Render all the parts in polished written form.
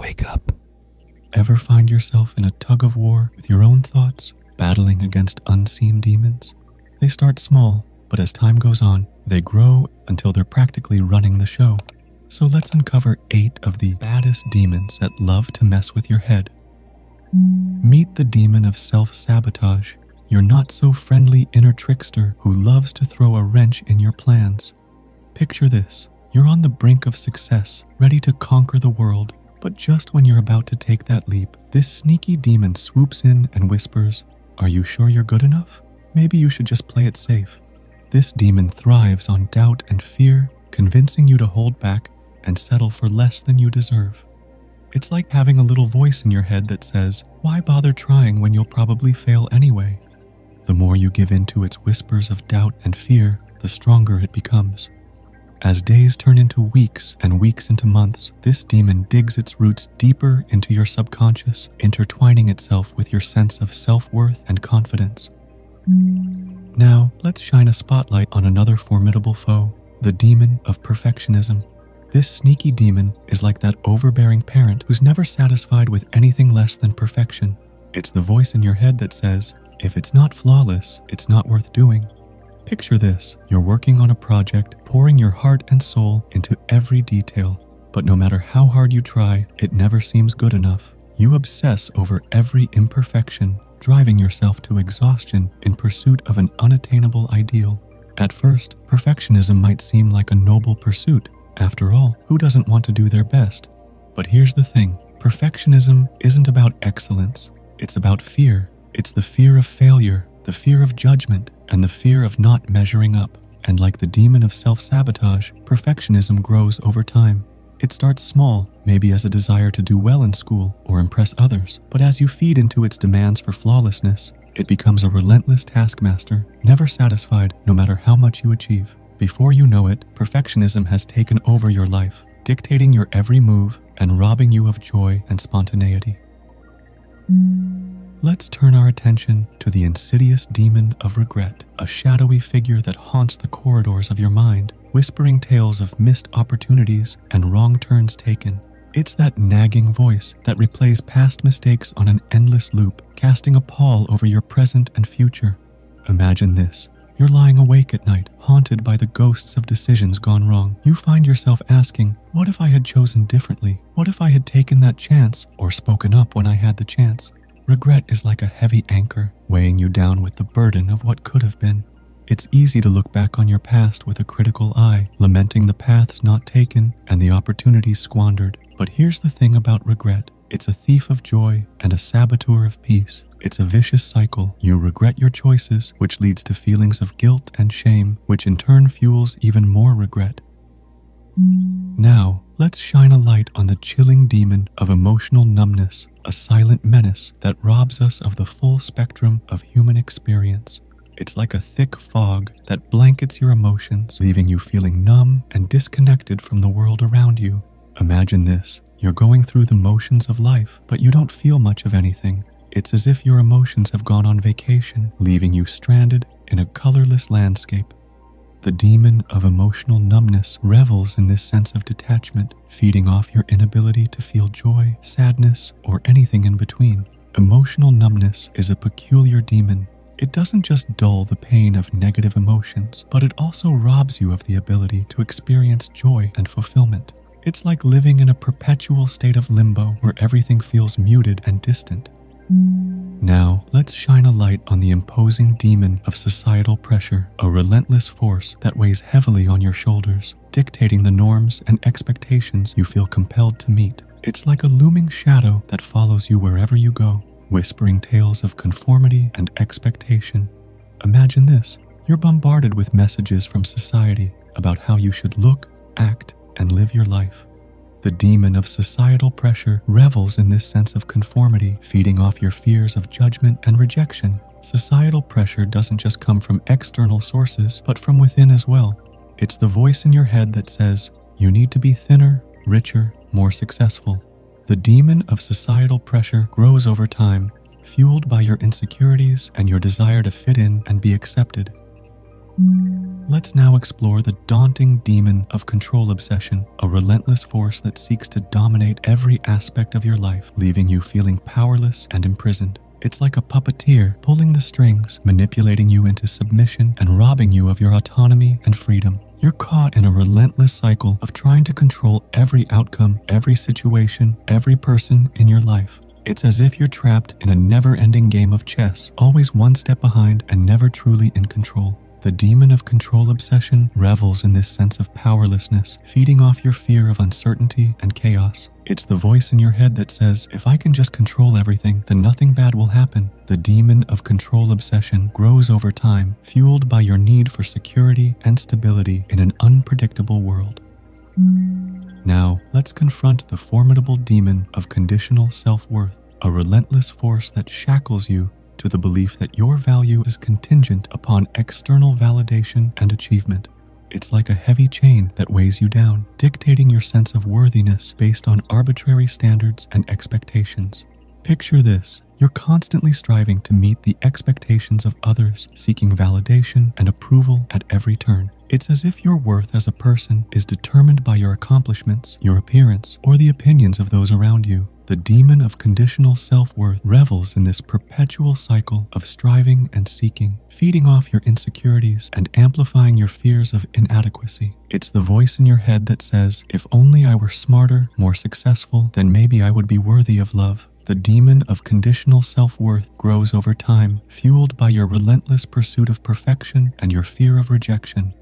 Wake up. Ever find yourself in a tug of war with your own thoughts, battling against unseen demons? They start small, but as time goes on, they grow until they're practically running the show. So let's uncover 8 of the baddest demons that love to mess with your head. Meet the demon of self-sabotage, your not-so-friendly inner trickster who loves to throw a wrench in your plans. Picture this. You're on the brink of success, ready to conquer the world, but just when you're about to take that leap, this sneaky demon swoops in and whispers, "Are you sure you're good enough? Maybe you should just play it safe." This demon thrives on doubt and fear, convincing you to hold back and settle for less than you deserve. It's like having a little voice in your head that says, "Why bother trying when you'll probably fail anyway?" The more you give in to its whispers of doubt and fear, the stronger it becomes. As days turn into weeks and weeks into months, this demon digs its roots deeper into your subconscious, intertwining itself with your sense of self-worth and confidence. Now, let's shine a spotlight on another formidable foe, the demon of perfectionism. This sneaky demon is like that overbearing parent who's never satisfied with anything less than perfection. It's the voice in your head that says, "If it's not flawless, it's not worth doing." Picture this. You're working on a project, pouring your heart and soul into every detail. But no matter how hard you try, it never seems good enough. You obsess over every imperfection, driving yourself to exhaustion in pursuit of an unattainable ideal. At first, perfectionism might seem like a noble pursuit. After all, who doesn't want to do their best? But here's the thing. Perfectionism isn't about excellence. It's about fear. It's the fear of failure, the fear of judgment, and the fear of not measuring up. And like the demon of self-sabotage, perfectionism grows over time. It starts small, maybe as a desire to do well in school or impress others, but as you feed into its demands for flawlessness, it becomes a relentless taskmaster, never satisfied no matter how much you achieve. Before you know it, perfectionism has taken over your life, dictating your every move and robbing you of joy and spontaneity. Let's turn our attention to the insidious demon of regret, a shadowy figure that haunts the corridors of your mind, whispering tales of missed opportunities and wrong turns taken. It's that nagging voice that replays past mistakes on an endless loop, casting a pall over your present and future. Imagine this. You're lying awake at night, haunted by the ghosts of decisions gone wrong. You find yourself asking, what if I had chosen differently? What if I had taken that chance or spoken up when I had the chance? Regret is like a heavy anchor, weighing you down with the burden of what could have been. It's easy to look back on your past with a critical eye, lamenting the paths not taken and the opportunities squandered. But here's the thing about regret. It's a thief of joy and a saboteur of peace. It's a vicious cycle. You regret your choices, which leads to feelings of guilt and shame, which in turn fuels even more regret. Now, let's shine a light on the chilling demon of emotional numbness, a silent menace that robs us of the full spectrum of human experience. It's like a thick fog that blankets your emotions, leaving you feeling numb and disconnected from the world around you. Imagine this. You're going through the motions of life, but you don't feel much of anything. It's as if your emotions have gone on vacation, leaving you stranded in a colorless landscape. The demon of emotional numbness revels in this sense of detachment, feeding off your inability to feel joy, sadness, or anything in between. Emotional numbness is a peculiar demon. It doesn't just dull the pain of negative emotions, but it also robs you of the ability to experience joy and fulfillment. It's like living in a perpetual state of limbo where everything feels muted and distant. Now, let's shine a light on the imposing demon of societal pressure, a relentless force that weighs heavily on your shoulders, dictating the norms and expectations you feel compelled to meet. It's like a looming shadow that follows you wherever you go, whispering tales of conformity and expectation. Imagine this. You're bombarded with messages from society about how you should look, act, and live your life. The demon of societal pressure revels in this sense of conformity, feeding off your fears of judgment and rejection. Societal pressure doesn't just come from external sources, but from within as well. It's the voice in your head that says, you need to be thinner, richer, more successful. The demon of societal pressure grows over time, fueled by your insecurities and your desire to fit in and be accepted. Let's now explore the daunting demon of control obsession, a relentless force that seeks to dominate every aspect of your life, leaving you feeling powerless and imprisoned. It's like a puppeteer pulling the strings, manipulating you into submission and robbing you of your autonomy and freedom. You're caught in a relentless cycle of trying to control every outcome, every situation, every person in your life. It's as if you're trapped in a never-ending game of chess, always one step behind and never truly in control. The demon of control obsession revels in this sense of powerlessness, feeding off your fear of uncertainty and chaos. It's the voice in your head that says, if I can just control everything, then nothing bad will happen. The demon of control obsession grows over time, fueled by your need for security and stability in an unpredictable world. Now, let's confront the formidable demon of conditional self-worth, a relentless force that shackles you to the belief that your value is contingent upon external validation and achievement. It's like a heavy chain that weighs you down, dictating your sense of worthiness based on arbitrary standards and expectations. Picture this. You're constantly striving to meet the expectations of others, seeking validation and approval at every turn. It's as if your worth as a person is determined by your accomplishments, your appearance, or the opinions of those around you. The demon of conditional self-worth revels in this perpetual cycle of striving and seeking, feeding off your insecurities and amplifying your fears of inadequacy. It's the voice in your head that says, if only I were smarter, more successful, then maybe I would be worthy of love. The demon of conditional self-worth grows over time, fueled by your relentless pursuit of perfection and your fear of rejection.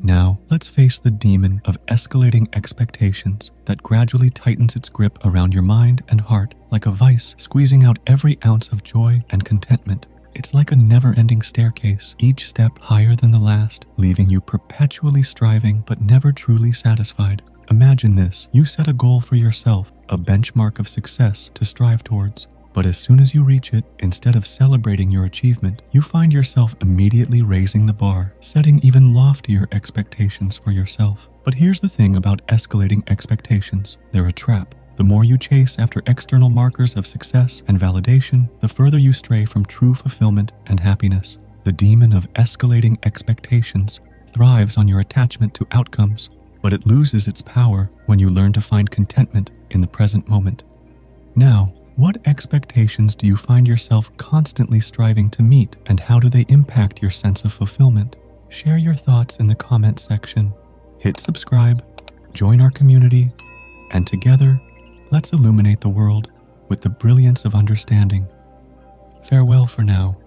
Now, let's face the demon of escalating expectations that gradually tightens its grip around your mind and heart like a vice, squeezing out every ounce of joy and contentment. It's like a never-ending staircase, each step higher than the last, leaving you perpetually striving but never truly satisfied. Imagine this. You set a goal for yourself, a benchmark of success to strive towards. But as soon as you reach it, instead of celebrating your achievement, you find yourself immediately raising the bar, setting even loftier expectations for yourself. But here's the thing about escalating expectations. They're a trap. The more you chase after external markers of success and validation, the further you stray from true fulfillment and happiness. The demon of escalating expectations thrives on your attachment to outcomes, but it loses its power when you learn to find contentment in the present moment. Now, what expectations do you find yourself constantly striving to meet, and how do they impact your sense of fulfillment? Share your thoughts in the comment section. Hit subscribe, join our community, and together, let's illuminate the world with the brilliance of understanding. Farewell for now.